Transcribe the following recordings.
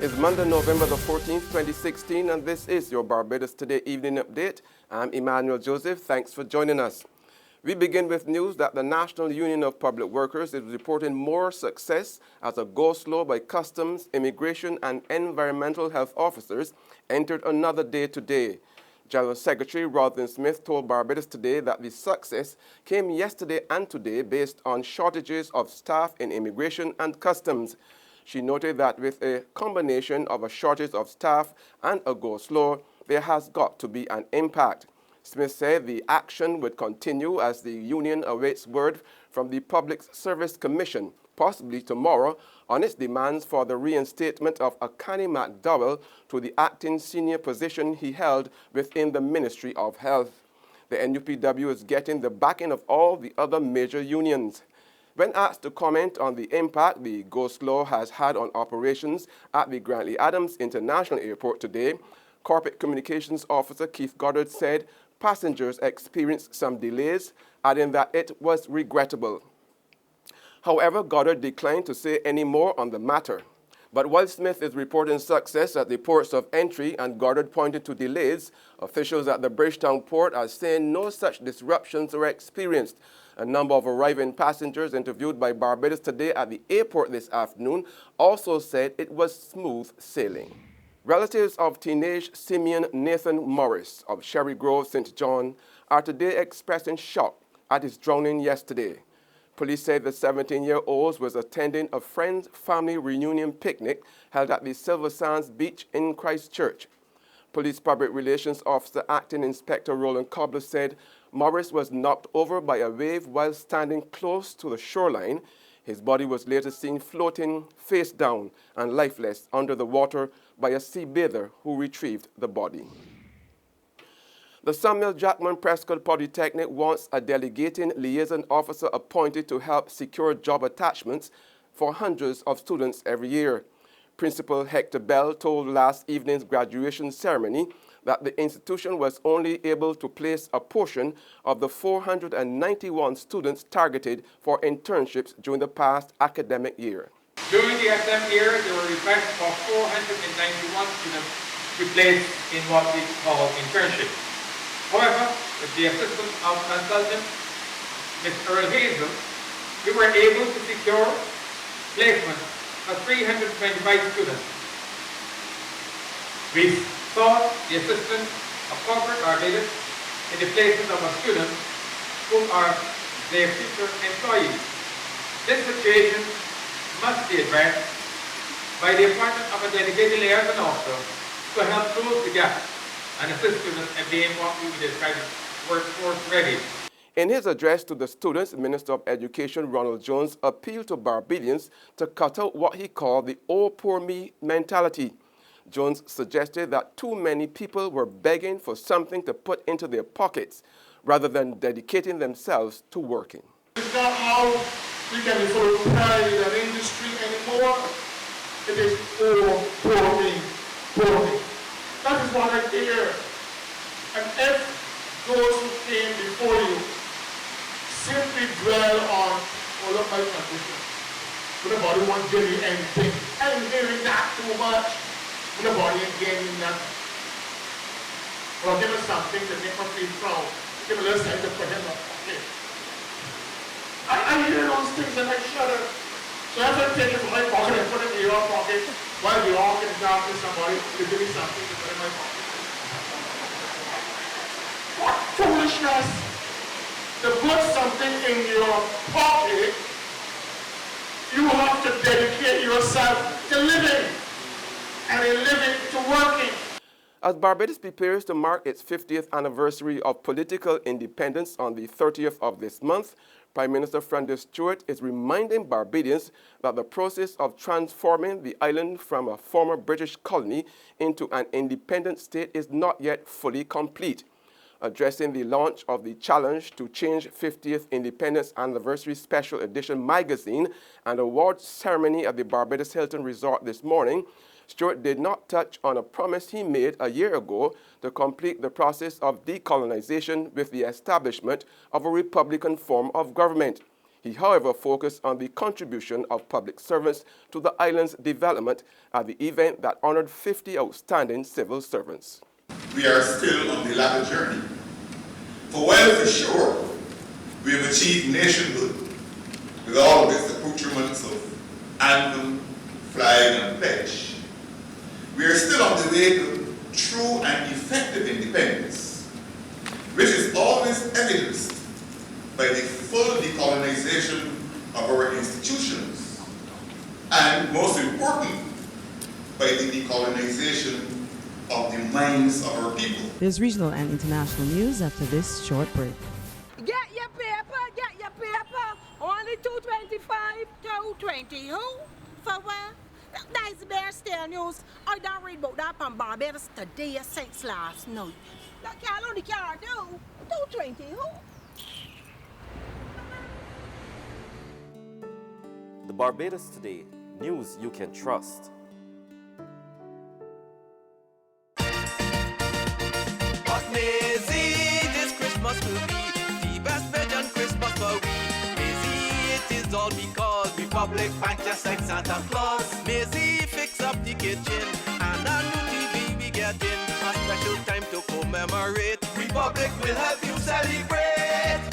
It's Monday, November the 14th, 2016, and this is your Barbados Today evening update. I'm Emmanuel Joseph. Thanks for joining us. We begin with news that the National Union of Public Workers is reporting more success as a go-slow by customs, immigration, and environmental health officers entered another day today. General Secretary Rodney Smith told Barbados Today that the success came yesterday and today based on shortages of staff in immigration and customs. She noted that with a combination of a shortage of staff and a go-slow, there has got to be an impact. Smith said the action would continue as the union awaits word from the Public Service Commission, possibly tomorrow, on its demands for the reinstatement of Akani McDowell to the acting senior position he held within the Ministry of Health. The NUPW is getting the backing of all the other major unions. When asked to comment on the impact the go-slow has had on operations at the Grantley Adams International Airport today, Corporate Communications Officer Keith Goddard said passengers experienced some delays, adding that it was regrettable. However, Goddard declined to say any more on the matter. But while Smith is reporting success at the ports of entry and Goddard pointed to delays, officials at the Bridgetown port are saying no such disruptions were experienced. A number of arriving passengers interviewed by Barbados Today at the airport this afternoon also said it was smooth sailing. Relatives of teenage Simeon Nathan Morris of Sherry Grove, St. John, are today expressing shock at his drowning yesterday. Police say the 17-year-old was attending a friend's family reunion picnic held at the Silver Sands Beach in Christchurch. Police Public Relations Officer Acting Inspector Roland Cobbler said Morris was knocked over by a wave while standing close to the shoreline. His body was later seen floating face down and lifeless under the water by a sea bather who retrieved the body. The Samuel Jackman Prescod Polytechnic wants a delegating liaison officer appointed to help secure job attachments for hundreds of students every year. Principal Hector Bell told last evening's graduation ceremony that the institution was only able to place a portion of the 491 students targeted for internships during the past academic year. During the academic year, there were requests for 491 students to be placed in what we call internships. However, with the assistance of consultant Ms. Earl Hazel, we were able to secure placement of 325 students. We sought the assistance of corporate Barbados in the placement of our students who are their future employees. This situation must be addressed by the appointment of a dedicated liaison officer to help close the gap and assist students in being what we would describe as workforce ready. In his address to the students, Minister of Education Ronald Jones appealed to Barbadians to cut out what he called the "oh, poor me" mentality. Jones suggested that too many people were begging for something to put into their pockets rather than dedicating themselves to working. It's not how we can refer to pride in an industry anymore. It is "oh, poor me, poor me." That is what I hear. And if those who came before you simply dwell on, "oh, look, my condition. Nobody wants to give you anything." I'm hearing that too much. Nobody ain't giving you nothing. Well, give us something to make us feel proud. Give a little something to put him up. Okay. I hear those things and I shudder. So as I take it from my pocket and put it in your pocket, while we all can talk to somebody to give me something to put in my pocket. What foolishness! To put something in your pocket, you have to dedicate yourself to living, and in living to working. As Barbados prepares to mark its 50th anniversary of political independence on the 30th of this month, Prime Minister Francis Stewart is reminding Barbadians that the process of transforming the island from a former British colony into an independent state is not yet fully complete. Addressing the launch of the Challenge to Change 50th Independence Anniversary Special Edition magazine and awards ceremony at the Barbados Hilton Resort this morning, Stewart did not touch on a promise he made a year ago to complete the process of decolonization with the establishment of a republican form of government. He, however, focused on the contribution of public servants to the island's development at the event that honored 50 outstanding civil servants. We are still on the latter journey. For while for sure, we have achieved nationhood with all of its accoutrements of anthem, flag, and pledge. We are still on the way to true and effective independence, which is always evidenced by the full decolonization of our institutions, and most important, by the decolonization of the minds of our people. There's regional and international news after this short break. Get your paper, get your paper. Only 225, 220. Who? For what? That's the Bear Stale News. I don't read about that on Barbados today since last night. That y'all only care do. 220. Who? The Barbados Today, news you can trust. Maisie, this Christmas will be the best Belgian Christmas for we. Maisie, it is all because Republic Bank just like Santa Claus. Maisie, fix up the kitchen and a new TV we getting. A special time to commemorate. Republic will help you celebrate.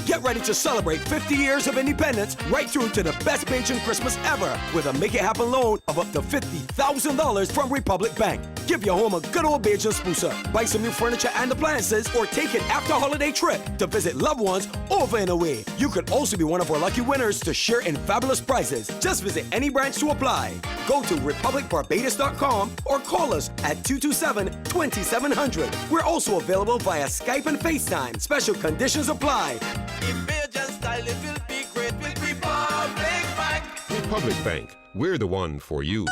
Get ready to celebrate 50 years of independence right through to the best Bajan Christmas ever with a Make It Happen loan of up to $50,000 from Republic Bank. Give your home a good old Bajan sprucer, buy some new furniture and appliances, or take an after-holiday trip to visit loved ones over and away. You could also be one of our lucky winners to share in fabulous prizes. Just visit any branch to apply. Go to republicbarbados.com or call us at 227-2700. We're also available via Skype and FaceTime. Special conditions apply. In Bajan style, it will be great with Republic Bank. Republic Bank, we're the one for you.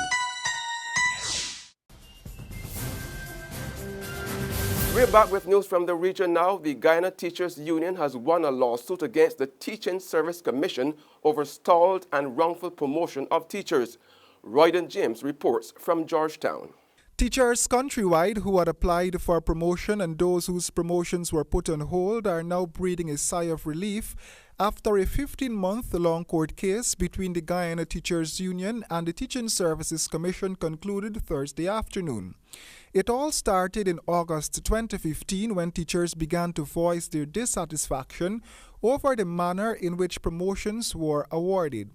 We're back with news from the region now. The Guyana Teachers Union has won a lawsuit against the Teaching Service Commission over stalled and wrongful promotion of teachers. Royden James reports from Georgetown. Teachers countrywide who had applied for promotion and those whose promotions were put on hold are now breathing a sigh of relief after a 15-month-long court case between the Guyana Teachers Union and the Teaching Services Commission concluded Thursday afternoon. It all started in August 2015 when teachers began to voice their dissatisfaction over the manner in which promotions were awarded.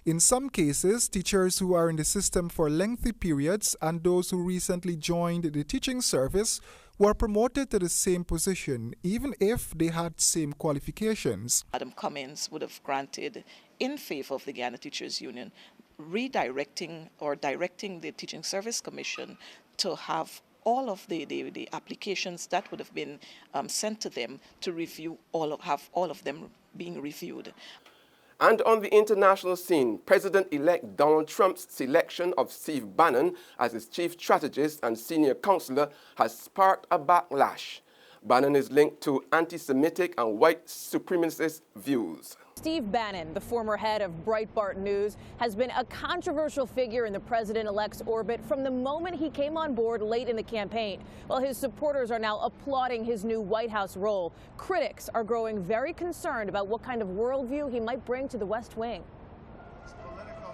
In some cases, teachers who are in the system for lengthy periods and those who recently joined the teaching service were promoted to the same position, even if they had same qualifications. Madam Cummins would have granted in favor of the Guyana Teachers Union, redirecting or directing the Teaching Service Commission to have all of the applications that would have been sent to them to review, have all of them being reviewed. And on the international scene, President-elect Donald Trump's selection of Steve Bannon as his chief strategist and senior counselor has sparked a backlash. Bannon is linked to anti-Semitic and white supremacist views. Steve Bannon, the former head of Breitbart News, has been a controversial figure in the president-elect's orbit from the moment he came on board late in the campaign. While his supporters are now applauding his new White House role, critics are growing very concerned about what kind of worldview he might bring to the West Wing.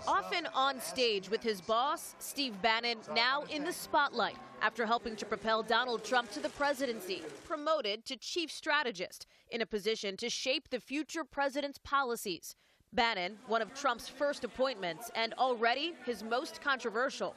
Often on stage with his boss, Steve Bannon, now in the spotlight after helping to propel Donald Trump to the presidency, promoted to chief strategist in a position to shape the future president's policies. Bannon, one of Trump's first appointments and already his most controversial.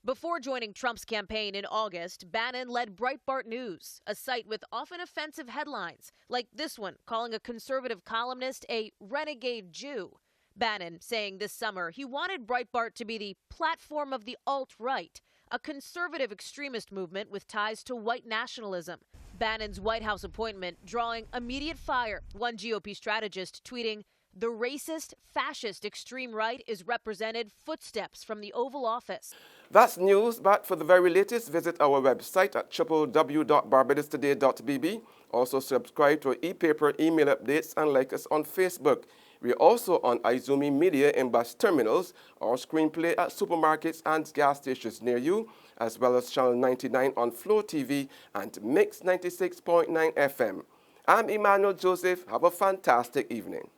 Before joining Trump's campaign in August, Bannon led Breitbart News, a site with often offensive headlines, like this one calling a conservative columnist a renegade Jew. Bannon saying this summer he wanted Breitbart to be the platform of the alt-right, a conservative extremist movement with ties to white nationalism. Bannon's White House appointment drawing immediate fire, one GOP strategist tweeting, "The racist, fascist extreme right is represented footsteps from the Oval Office." That's news, but for the very latest, visit our website at www.barbadostoday.bb. Also subscribe to our e-paper email updates and like us on Facebook. We're also on Izumi Media in bus terminals or screenplay at supermarkets and gas stations near you, as well as Channel 99 on Flow TV and Mix 96.9 FM. I'm Emmanuel Joseph. Have a fantastic evening.